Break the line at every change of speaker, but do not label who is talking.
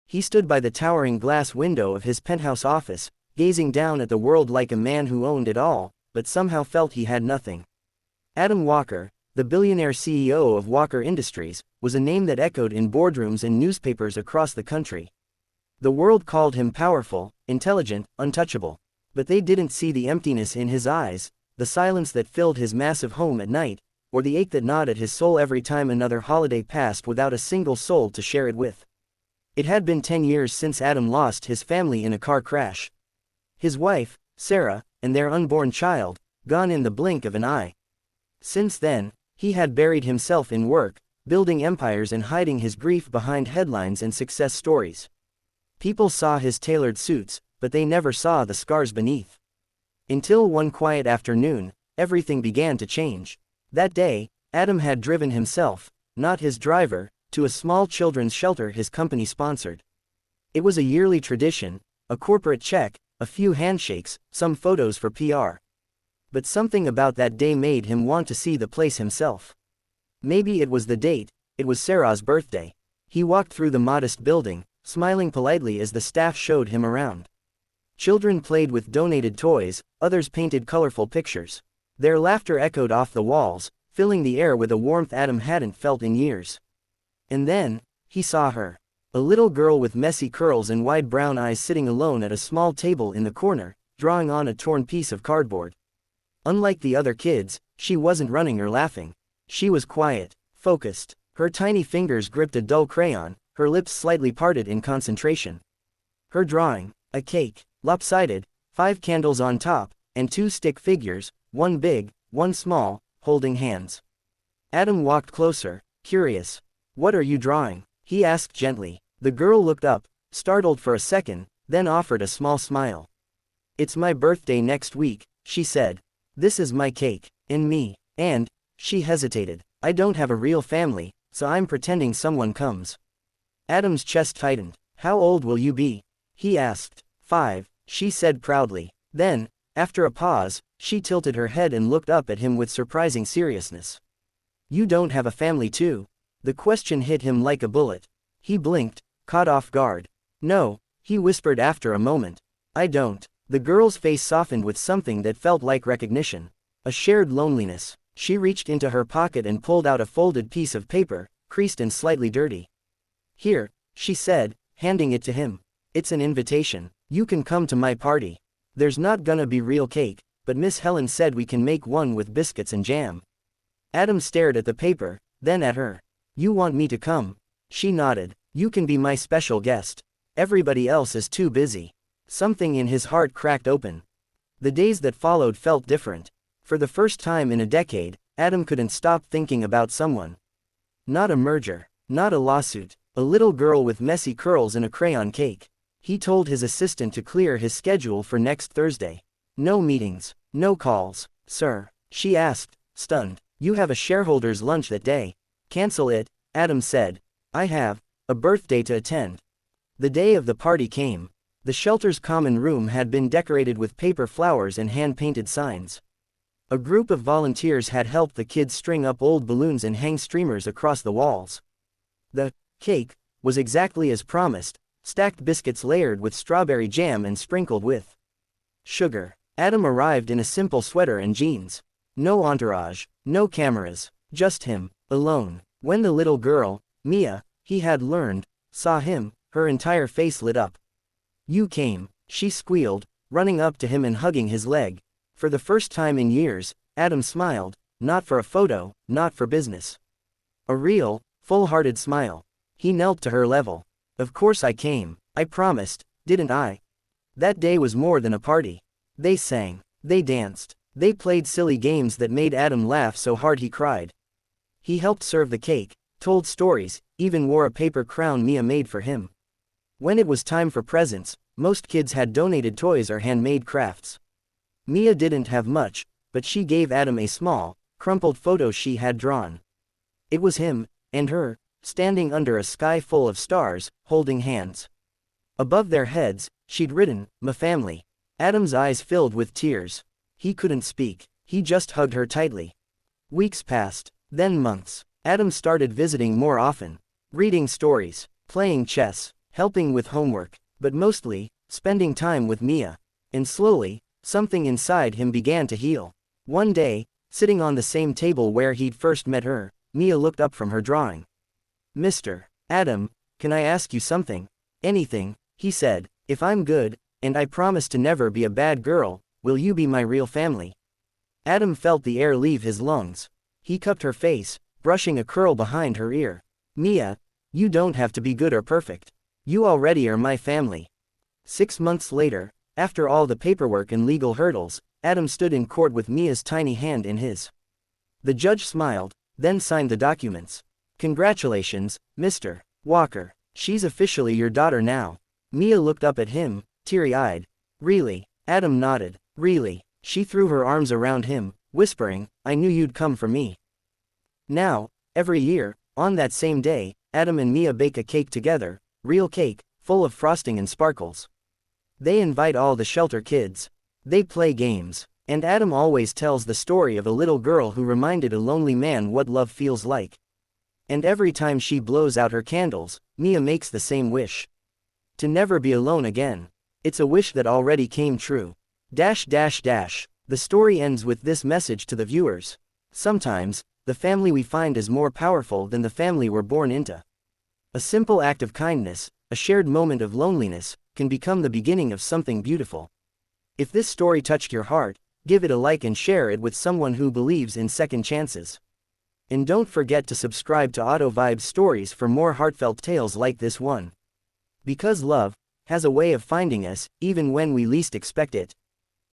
He stood by the towering glass window of his penthouse office, gazing down at the world like a man who owned it all, but somehow felt he had nothing. Adam Walker, the billionaire CEO of Walker Industries, was a name that echoed in boardrooms and newspapers across the country. The world called him powerful, intelligent, untouchable. But they didn't see the emptiness in his eyes, the silence that filled his massive home at night, or the ache that gnawed at his soul every time another holiday passed without a single soul to share it with. It had been 10 years since Adam lost his family in a car crash. His wife, Sarah, and their unborn child, gone in the blink of an eye. Since then, he had buried himself in work, building empires and hiding his grief behind headlines and success stories. People saw his tailored suits, but they never saw the scars beneath. Until one quiet afternoon, everything began to change. That day, Adam had driven himself, not his driver, to a small children's shelter his company sponsored. It was a yearly tradition, a corporate check, a few handshakes, some photos for PR. But something about that day made him want to see the place himself. Maybe it was the date, it was Sarah's birthday. He walked through the modest building, smiling politely as the staff showed him around. Children played with donated toys, others painted colorful pictures. Their laughter echoed off the walls, filling the air with a warmth Adam hadn't felt in years. And then, he saw her. A little girl with messy curls and wide brown eyes sitting alone at a small table in the corner, drawing on a torn piece of cardboard. Unlike the other kids, she wasn't running or laughing. She was quiet, focused. Her tiny fingers gripped a dull crayon, her lips slightly parted in concentration. Her drawing, a cake, lopsided, 5 candles on top, and 2 stick figures, one big, one small, holding hands. Adam walked closer, curious. "What are you drawing?" he asked gently. The girl looked up, startled for a second, then offered a small smile. "It's my birthday next week," she said. "This is my cake, and me, and," she hesitated, "I don't have a real family, so I'm pretending someone comes." Adam's chest tightened. "How old will you be?" he asked. 5, she said proudly. Then, after a pause, she tilted her head and looked up at him with surprising seriousness. "You don't have a family too?" The question hit him like a bullet. He blinked, caught off guard. "No," he whispered after a moment. "I don't." The girl's face softened with something that felt like recognition. A shared loneliness. She reached into her pocket and pulled out a folded piece of paper, creased and slightly dirty. "Here," she said, handing it to him. "It's an invitation. You can come to my party. There's not gonna be real cake, but Miss Helen said we can make one with biscuits and jam." Adam stared at the paper, then at her. "You want me to come?" She nodded. "You can be my special guest. Everybody else is too busy." Something in his heart cracked open. The days that followed felt different. For the first time in a decade, Adam couldn't stop thinking about someone. Not a merger, not a lawsuit, a little girl with messy curls and a crayon cake. He told his assistant to clear his schedule for next Thursday. "No meetings, no calls, sir," she asked, stunned. "You have a shareholders' lunch that day." "Cancel it," Adam said. "I have a birthday to attend." The day of the party came. The shelter's common room had been decorated with paper flowers and hand-painted signs. A group of volunteers had helped the kids string up old balloons and hang streamers across the walls. The cake was exactly as promised, stacked biscuits layered with strawberry jam and sprinkled with sugar. Adam arrived in a simple sweater and jeans. No entourage, no cameras, just him, alone. When the little girl, Mia, he had learned, saw him, her entire face lit up. "You came," she squealed, running up to him and hugging his leg. For the first time in years, Adam smiled, not for a photo, not for business. A real, full-hearted smile. He knelt to her level. "Of course I came, I promised, didn't I?" That day was more than a party. They sang, they danced, they played silly games that made Adam laugh so hard he cried. He helped serve the cake, told stories, even wore a paper crown Mia made for him. When it was time for presents, most kids had donated toys or handmade crafts. Mia didn't have much, but she gave Adam a small, crumpled photo she had drawn. It was him, and her, standing under a sky full of stars, holding hands. Above their heads, she'd written, "My family." Adam's eyes filled with tears. He couldn't speak, he just hugged her tightly. Weeks passed, then months. Adam started visiting more often. Reading stories, playing chess, helping with homework, but mostly, spending time with Mia. And slowly, something inside him began to heal. One day, sitting on the same table where he'd first met her, Mia looked up from her drawing. "Mr. Adam, can I ask you something?" "Anything," he said. "If I'm good, and I promise to never be a bad girl, will you be my real family?" Adam felt the air leave his lungs. He cupped her face, brushing a curl behind her ear. "Mia, you don't have to be good or perfect. You already are my family." 6 months later, after all the paperwork and legal hurdles, Adam stood in court with Mia's tiny hand in his. The judge smiled, then signed the documents. "Congratulations, Mr. Walker. She's officially your daughter now." Mia looked up at him, teary-eyed. "Really?" Adam nodded. "Really." She threw her arms around him, whispering, "I knew you'd come for me." Now, every year, on that same day, Adam and Mia bake a cake together, real cake, full of frosting and sparkles. They invite all the shelter kids. They play games. And Adam always tells the story of a little girl who reminded a lonely man what love feels like. And every time she blows out her candles, Mia makes the same wish. To never be alone again. It's a wish that already came true. The story ends with this message to the viewers. Sometimes, the family we find is more powerful than the family we're born into. A simple act of kindness, a shared moment of loneliness, can become the beginning of something beautiful. If this story touched your heart, give it a like and share it with someone who believes in second chances. And don't forget to subscribe to Auto Vibes Stories for more heartfelt tales like this one. Because love has a way of finding us, even when we least expect it.